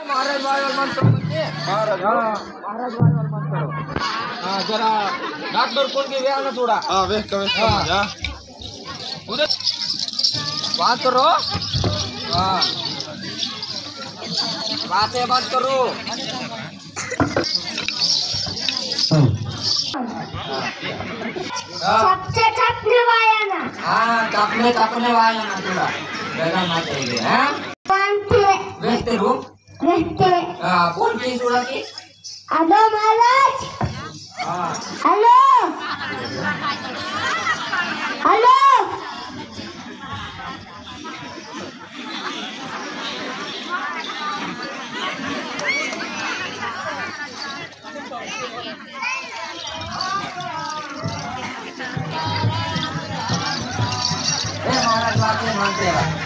महाराज wire म्हणतो महाराज wire म्हणतो जरा डॉक्टर कोण के वेळ ना थोडा वेख जा उधर बात करो बात करो छापने वाया ना छापने वाया ना थोडा वेगळा माहिती आहे वेखते रूम कौन की थोड़ा की हेलो महाराज हेलो हेलो महाराज बातें मानते हैं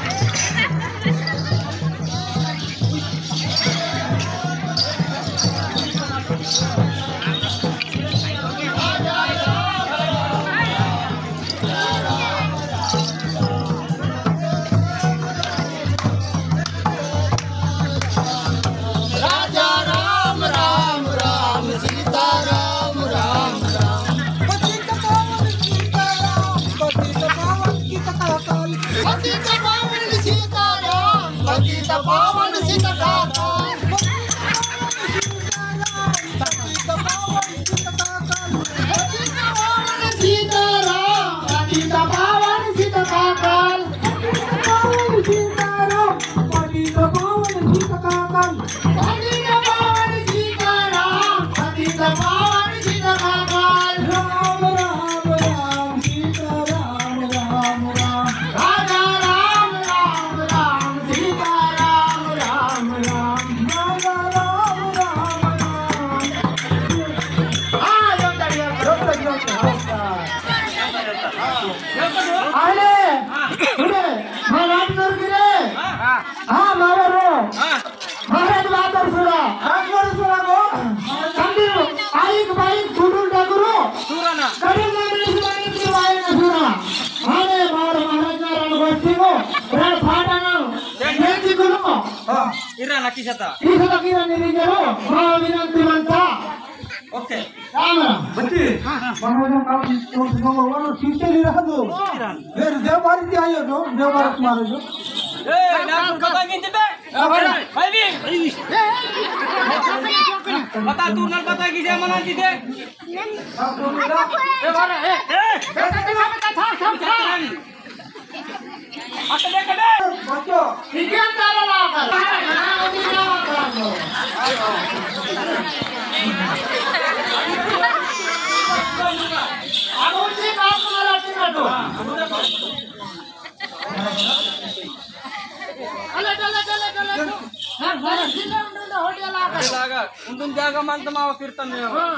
Irana kisata kira nirinjaro mau winanti manta oke sama betul bahwa kamu ngomong sisi dirahadu biar dewarit ayo do dewarit kemarin do nak katangin jebe baby bata turnan batagi saya mana jide बच्चों विज्ञान तारा लाकर अब उनसे काम वाला चिन्ह दो चले हाँ चिन्ह उन्होंने होटल लाकर उन्होंने जागा मानता मावा कीर्तन में हाँ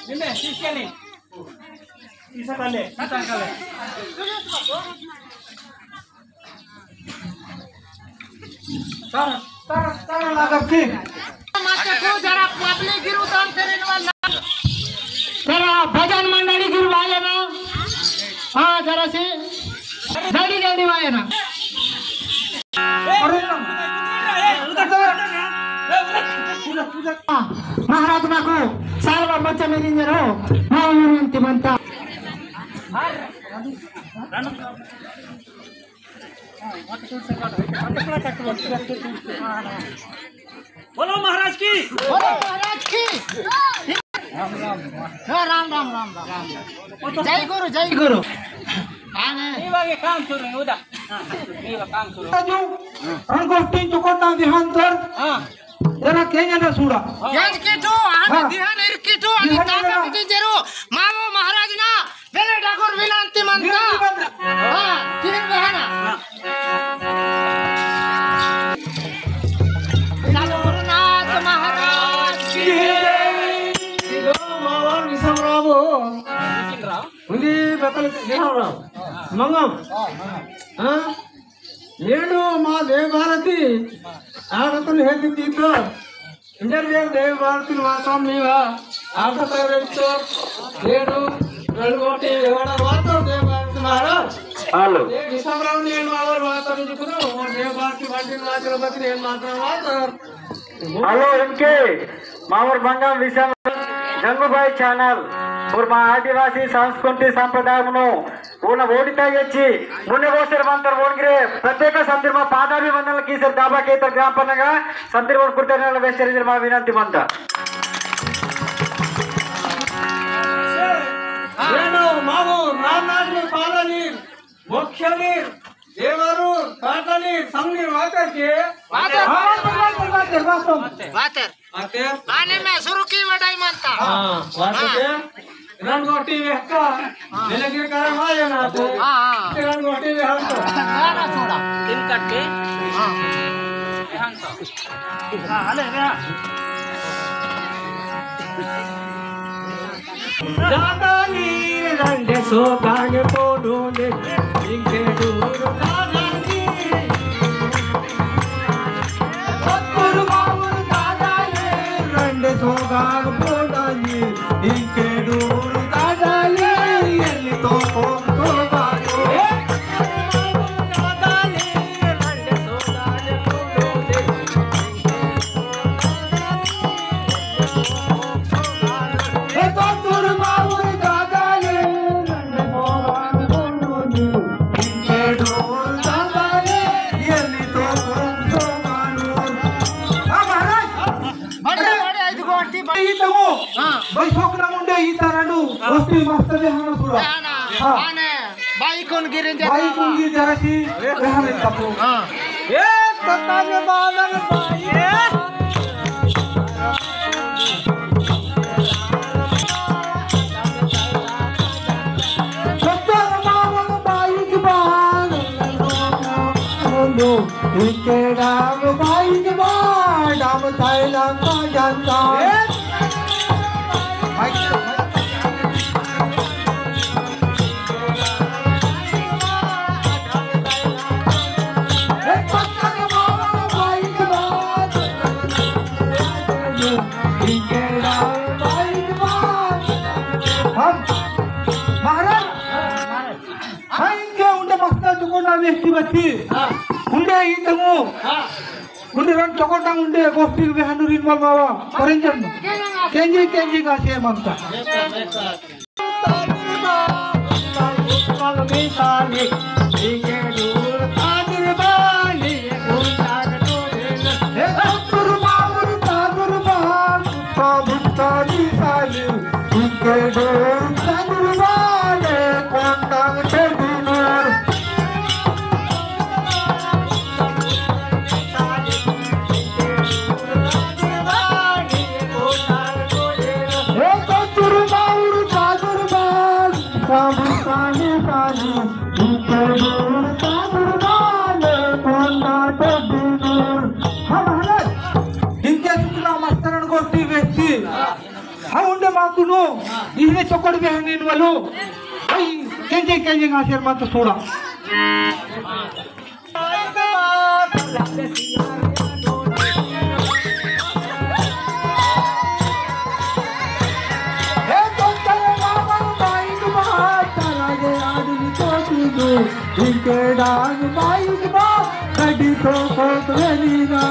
जिम्मे किसके नहीं Bisa kali, kata kali. Taruh lagap ki. Macam tu jara public giru tam keren wala. Jara bhajan mandali giru wala na. हाँ जरा से जल्दी वाया ना महाराज माको सालवा बच्चा मेरी जरो mau nanti mantap बोलो महाराज की राम जय गुरु इवागे काम सुरू उदा काम सुरू गोष्टी चुकोटा ध्यान तर जरा केंद्र सुरा याज किटो आने ध्यान इरकिटो आणि ताका किती जरो मावो महाराज ना बेले ठाकुर विनंती म्हणता हां तीन बहाना गुरुनाथ महाराज की जय मावो निसमराव उंदी बकल देहराव मंगम हां लेडो मा देव भारती आगतुल हेदितो इंटरव्यू देव भारती माताम नीवा आगतरेतो लेडो गलगोटे वाडा वातो देव भारती महाराज ಹಲೋ హలో ఎంకే మామూలు బంగం విషయం జంగుబాయి ఛానల్ మా ఆదివాసీ సంస్కృతి సంప్రదాయమును ఉన్న ఓడిತಾ ಹೆಚ್ಚಿ ಮುನ್ನೆ ಹೋಸರ್ ಬಂತರ ಓಣ್ಗಿರೆ ಪ್ರತ್ಯೇಕ ಸಂದರ್ಭ ಪಾದಾಭಿವಂದನలు ಕೀಸರ್ ದಾಬಾಕೇತ ಗ್ರಾಮ ಪನ್ನಗ ಸಂದರ್ಭ ಕುರ್ತನೆಲ್ಲ ವೆಚ್ಚರಿಸಿದ ಮಾ ವಿನಂತಿ ಬಂತ ಏನು ಮಾವು ನಾನಾದ್ರೂ ಕಾಲನಿ ಮುಖ್ಯನಿ ದೇವರು ಕಾಟನಿ ಸಂಗಿ ಮಾತಾಡ್ತಿ शुरू की बटाई मानता रणगोटी वेहका दिलगिर करम आया ना तो रणगोटी वेहका ना थोड़ा दिन कट्टे ध्यान तो हाले ना दादा नीर रंडे सो कागे पोडो दे इंके दूर दादा नीर पत्तुर मावुर दादा नीर रंडे सो कागे पोडो नीर इंके दूर दादा नीर एल्ली तो पोडो बागो दादा नीर रंडे सो कागे पोडो दे हे पत्तुर मावुर दादा नीर रंडे सो कागे पोडो नीर इंके दूर दादा नीर एल्ली तो पोडो बागो बड़े बड़े ऐದು गोटी ಈತವು ಬೈಸೋಕನ ಮುಂದೆ ಈತ ನಡು ವಸ್ತಿ ಮಸ್ತದೆ ಹಣ ಸುರ ना आने बाई कौन गिरे ಬಾಯಿ ಕುಂಗಿ ಜರಸಿ ರಹನ ತಪ್ಪು ಏ ತತ್ತಾನೆ ಬಾಲನ ಬಾಯಿ ಸತ್ತಾನ ಮಾವನ ಬಾಯಿಗೆ ಬಾಲ इनके डाम भाई के डाम थैला का जानता महाराज उंडे मस्त चुकोना व्यक्ति बच्ची उंडे इतमु उंडे रन चकोटा उंडे गोष्टी बेहनूर इनवॉल बाबा करेंजन केंजी का से ममता उंडे माकुनु इसने चोकड़ में हंगे वालो भाई केंजे आशेर मत थोड़ा इनके डांग बाइक बा कड़ी तो कोत वेली ना